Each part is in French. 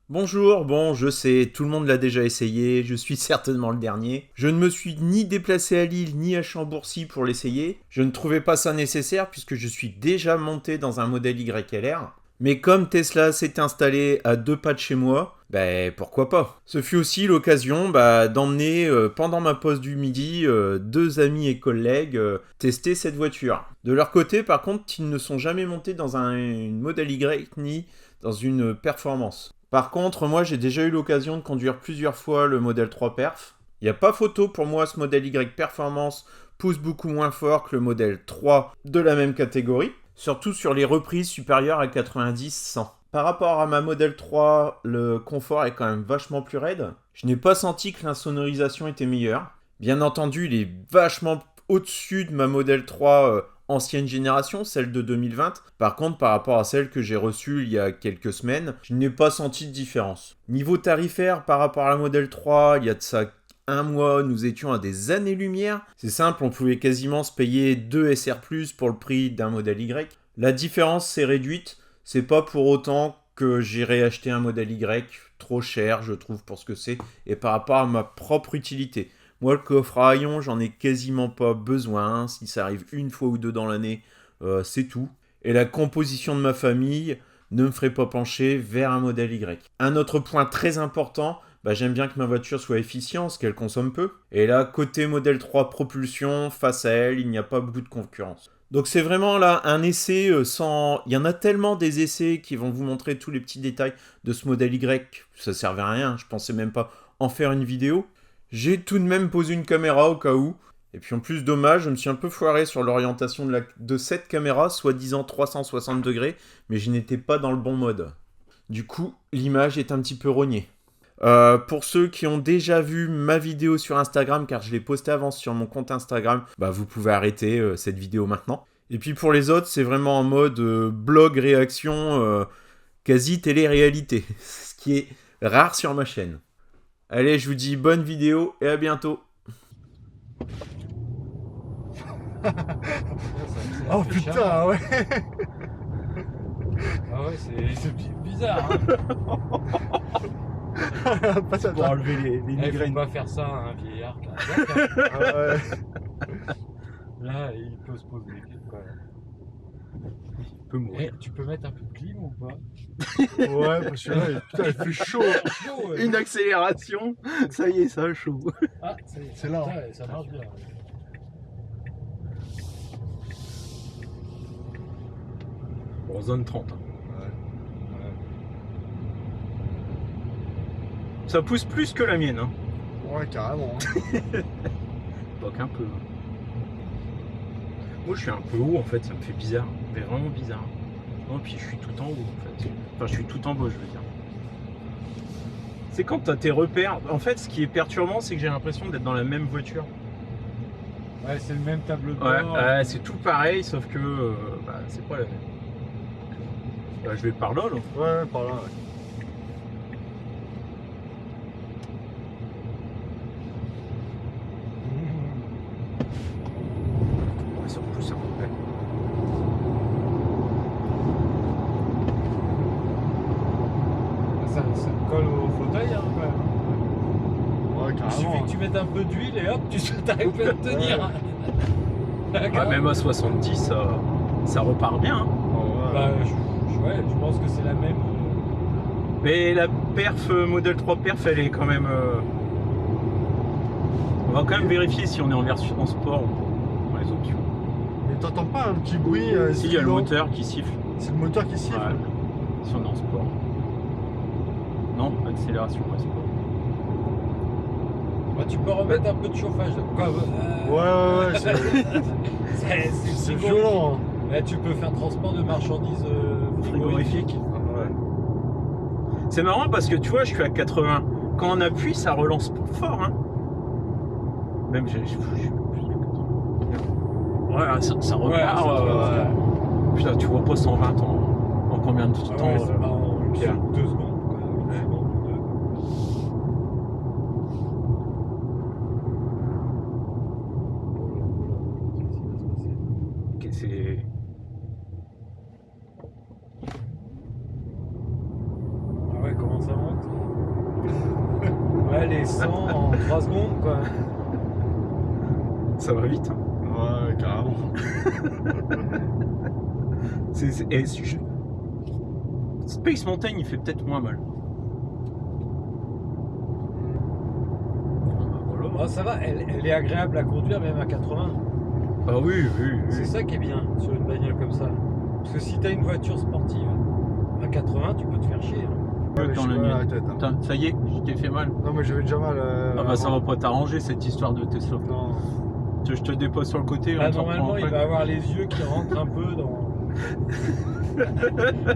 Bonjour, bon, je sais, tout le monde l'a déjà essayé, je suis certainement le dernier. Je ne me suis ni déplacé à Lille ni à Chambourcy pour l'essayer. Je ne trouvais pas ça nécessaire puisque je suis déjà monté dans un modèle YLR. Mais comme Tesla s'est installé à 2 pas de chez moi, pourquoi pas. Ce fut aussi l'occasion d'emmener pendant ma pause du midi 2 amis et collègues tester cette voiture. De leur côté, par contre, ils ne sont jamais montés dans une modèle Y ni dans une performance. Par contre, moi j'ai déjà eu l'occasion de conduire plusieurs fois le modèle 3 Perf. Il n'y a pas photo pour moi, ce modèle Y Performance pousse beaucoup moins fort que le modèle 3 de la même catégorie, surtout sur les reprises supérieures à 90-100. Par rapport à ma modèle 3, le confort est quand même vachement plus raide. Je n'ai pas senti que l'insonorisation était meilleure. Bien entendu, il est vachement au-dessus de ma modèle 3 ancienne génération, celle de 2020. Par contre, par rapport à celle que j'ai reçue il y a quelques semaines, je n'ai pas senti de différence. Niveau tarifaire, par rapport à la modèle 3, il y a de ça un mois, nous étions à des années-lumière. C'est simple, on pouvait quasiment se payer 2 SR+, pour le prix d'un modèle Y. La différence s'est réduite, c'est pas pour autant que j'irai acheter un modèle Y trop cher, je trouve, pour ce que c'est, et par rapport à ma propre utilité. Moi, le coffre à haillons, j'en ai quasiment pas besoin. Si ça arrive une fois ou deux dans l'année, c'est tout. Et la composition de ma famille ne me ferait pas pencher vers un modèle Y. Un autre point très important, j'aime bien que ma voiture soit efficiente, qu'elle consomme peu. Et là, côté modèle 3 propulsion, face à elle, il n'y a pas beaucoup de concurrence. Donc c'est vraiment là un essai sans... Il y en a tellement des essais qui vont vous montrer tous les petits détails de ce modèle Y. Ça servait à rien, je pensais même pas en faire une vidéo. J'ai tout de même posé une caméra au cas où. Et puis en plus, dommage, je me suis un peu foiré sur l'orientation de cette caméra, soi-disant 360 degrés, mais je n'étais pas dans le bon mode. Du coup, l'image est un petit peu rognée. Pour ceux qui ont déjà vu ma vidéo sur Instagram, car je l'ai postée avant sur mon compte Instagram, vous pouvez arrêter cette vidéo maintenant. Et puis pour les autres, c'est vraiment en mode blog réaction, quasi télé-réalité, ce qui est rare sur ma chaîne. Allez, je vous dis bonne vidéo et à bientôt. Oh putain, ouais. Ah ouais, c'est bizarre. Hein. Pas ça, Pour enlever les Faut migraines. pas faire ça à un vieillard. Ah ouais. Là, il peut se poser des questions. Il peut mourir. Tu peux mettre un peu de clim ou pas? Ouais, parce que là, putain, il fait chaud. Chaud, ouais. Une accélération, ça y est, ça chaud. Ah, ça y est, C'est là. putain, ça marche bien. Bon, zone 30. Hein. Ça pousse plus que la mienne. Hein. Ouais, carrément. Hein. Donc un peu. Moi je suis un peu haut en fait, ça me fait bizarre. Mais vraiment bizarre. Non, puis je suis tout en haut en fait. Enfin, je suis tout en bas, je veux dire. C'est quand t'as tes repères. En fait, ce qui est perturbant, c'est que j'ai l'impression d'être dans la même voiture. Ouais, c'est le même tableau de Ouais, bord. c'est tout pareil, sauf que c'est pas la même. Je vais par là, là. Ouais, par là. Ouais. Ouais, ça pousse un peu. Ça colle au fauteuil, hein, quand même. Ouais, Il suffit carrément. que tu mettes un peu d'huile et hop, tu arrives à te tenir. Même à 70, ça repart bien. Hein. Bah, je pense que c'est la même. Mais la perf, modèle 3 perf, elle est quand même... On va quand même vérifier si on est en version sport ou dans les options. Mais t'entends pas un petit bruit Si, il y a le strident? moteur qui siffle. C'est le moteur qui siffle. Ouais. Si on est en sport. Non, accélération, pas sport. Bah, tu peux remettre un peu de chauffage. Quoi, Ouais, c'est c'est violent. Hein. Là, tu peux faire transport de marchandises frigorifiques. Ouais. C'est marrant parce que tu vois, je suis à 80. Quand on appuie, ça relance fort. Hein. Même j'ai plus de 80. Ouais, ça repart. Putain, tu vois pas 120 en combien de temps C'est pas en Pierre. 2 secondes. Quoi. Une seconde ou deux. Ok, c'est... Ah ouais, comment ça monte? Ouais, les 100 en 3 secondes, quoi. Ça va vite. Hein. Ouais, carrément. Space Mountain, il fait peut-être moins mal. Voilà. Oh, ça va, elle est agréable à conduire, même à 80. Ah oui. C'est ça qui est bien sur une bagnole comme ça. Parce que si t'as une voiture sportive à 80, tu peux te faire chier. Hein. Ouais, mais je Dans suis la pas à la mienne. tête. Hein. Putain, ça y est, je t'ai fait mal. Non, mais j'avais déjà mal. Ah bah ça va pas t'arranger cette histoire de Tesla. Non. Je te dépose sur le côté. Là, on t'en normalement, prend il après. va avoir les yeux qui rentrent un peu dans.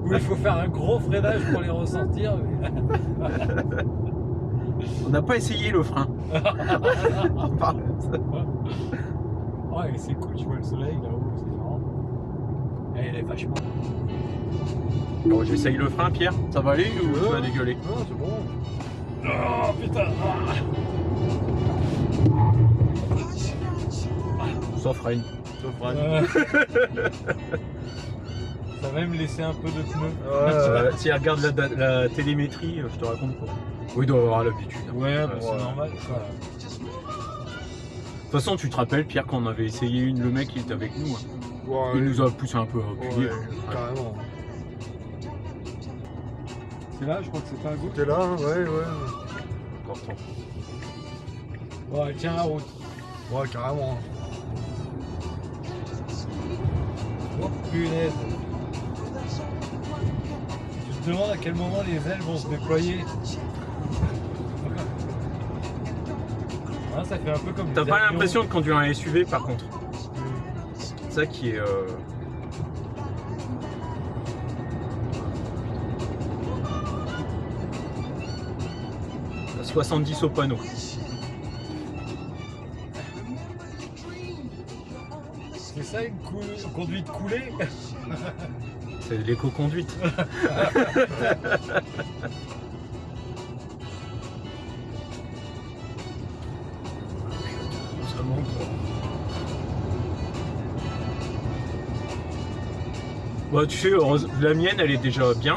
Où il faut faire un gros freinage pour les ressentir. Mais... On n'a pas essayé le frein. Ouais, c'est cool, tu vois le soleil là-haut, c'est marrant. Et elle est vachement. Bon, j'essaye le frein, Pierre. Ça va aller ou tu vas dégueuler? Non, c'est bon. Oh putain! Ça freine. Ça freine. Ça va même laisser un peu de pneus. Si elle regarde la télémétrie, je te raconte pas. Oui, il doit avoir l'habitude. Hein. Ouais, bah, c'est Ouais. normal. Quoi. De toute façon, tu te rappelles, Pierre, quand on avait essayé une, le mec il était avec nous. Hein. Ouais, Il nous a poussé un peu à appuyer. Ouais, carrément. C'est là, je crois que c'est pas à gauche. T'es là, hein, ouais. Encore temps. Ouais, tiens la route. Ouais, carrément. Oh punaise. Tu te demandes à quel moment les ailes vont se déployer. Ah, ça fait un peu comme T'as les pas avions. l'impression de conduire un SUV par contre. C'est ça qui est. 70 au panneau. C'est ça une conduite coulée? C'est l'éco-conduite. Ça monte. Bah tu sais, la mienne elle est déjà bien,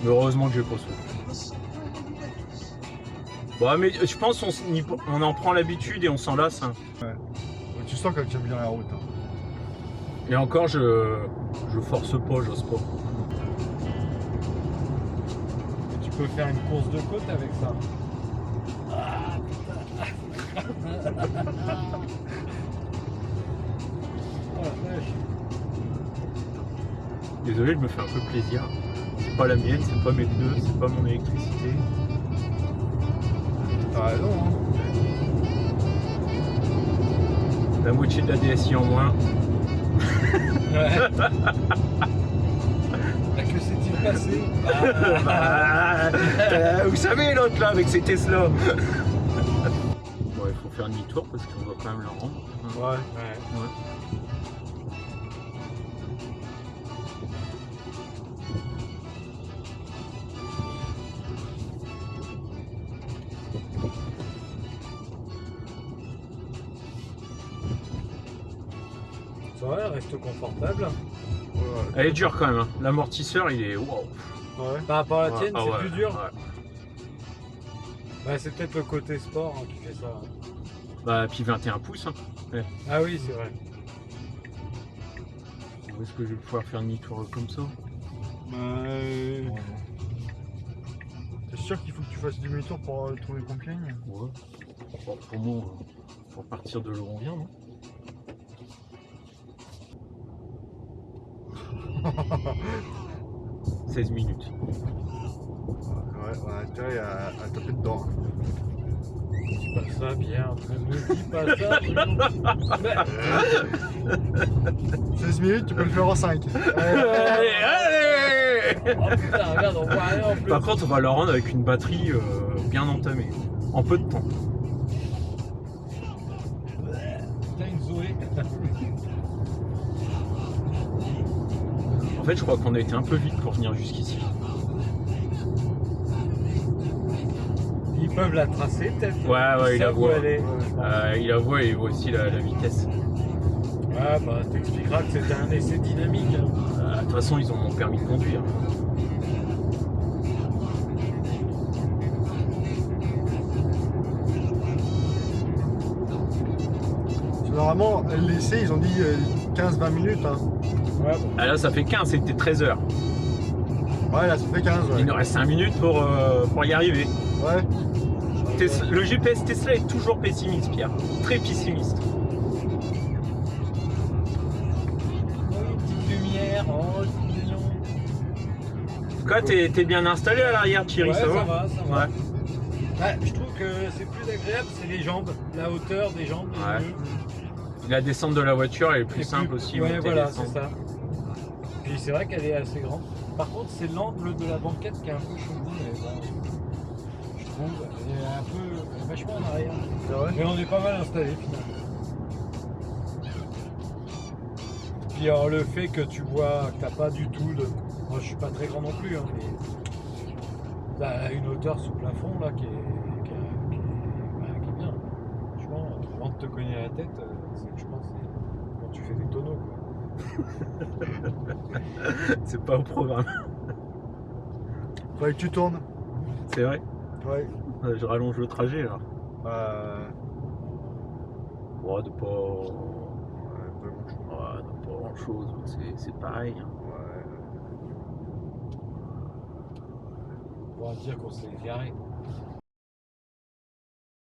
mais heureusement que j'ai pas sauté. Bah mais je pense on en prend l'habitude et on s'en lasse. Hein. Tu sens qu'elle tient bien la route. Hein. Et encore je force pas, j'ose pas. Tu peux faire une course de côte avec ça. Oh la vache. Désolé, je me fais un peu plaisir. C'est pas la mienne, c'est pas mes pneus, c'est pas mon électricité. T'as raison, hein. La moitié de la DSI en moins. Ouais. Que s'est-il passé? Vous savez l'autre là avec ses Tesla. Bon, il faut faire demi-tour parce qu'on doit quand même la rendre. Ouais. Ouais. Ça va, elle reste confortable. Ouais. Elle est dure quand même. Hein. L'amortisseur il est. Wow. Ouais. Par rapport à la tienne, Ah c'est ouais, plus dur. ouais. Ouais, c'est peut-être le côté sport hein, qui fait ça. Bah, puis 21 pouces. Hein. Ah oui, c'est vrai. Où est-ce que je vais pouvoir faire demi-tour comme ça? T'es sûr qu'il faut que tu fasses demi-tour pour trouver Compiègne? Ouais. Bon, pour moi, faut partir de là où on vient, non? « 16 minutes. Ouais, on a intérêt à taper dedans. Dis pas ça, Pierre. Ne dis pas ça. Mais... 16 minutes, tu peux le faire en 5. Allez, allez! Oh putain, regarde, on voit rien en plus. Par contre, on va la rendre avec une batterie bien entamée, en peu de temps. Putain, une Zoé. En fait, je crois qu'on a été un peu vite pour venir jusqu'ici. Ils peuvent la tracer peut-être. Ouais, il la savent où voit. elle est. Il la voit et il voit aussi la vitesse. Ouais, bah t'expliqueras que c'était un essai dynamique. Hein. De toute façon, ils ont mon permis de conduire. Normalement, l'essai, ils ont dit 15-20 minutes. Hein. Ouais, bon. Ah là, ça fait 15, c'était 13 heures. Ouais, là, ça fait 15. Ouais. Il nous reste 5 minutes pour y arriver. Ouais. Le GPS Tesla est toujours pessimiste, Pierre. Très pessimiste. Oh, une petite lumière, oh, c'est mignon. Quoi, t'es bien installé à l'arrière, Thierry, Ouais, ça va? ça va. Ouais. Ouais, je trouve que c'est plus agréable, c'est les jambes, la hauteur des jambes. Ouais. les yeux. La descente de la voiture, elle est plus Et simple aussi. Ouais, monter, voilà, descendre. c'est ça. Puis c'est vrai qu'elle est assez grande. Par contre, c'est l'angle de la banquette qui est un peu chelou, mais bon, je trouve, elle est un peu vachement en arrière. C'est vrai. Mais on est pas mal installé finalement. Puis alors, le fait que tu vois que t'as pas du tout de. Moi je suis pas très grand non plus, hein, mais t'as une hauteur sous plafond là qui est bien. Franchement, avant de te cogner la tête, c'est que je pense que c'est quand tu fais des tonneaux quoi. C'est pas au programme. Faudrait que tu tournes. C'est vrai. Ouais. Je rallonge le trajet là. Ouais, de pas grand chose. C'est pareil. Hein. Ouais. On va dire qu'on s'est garé.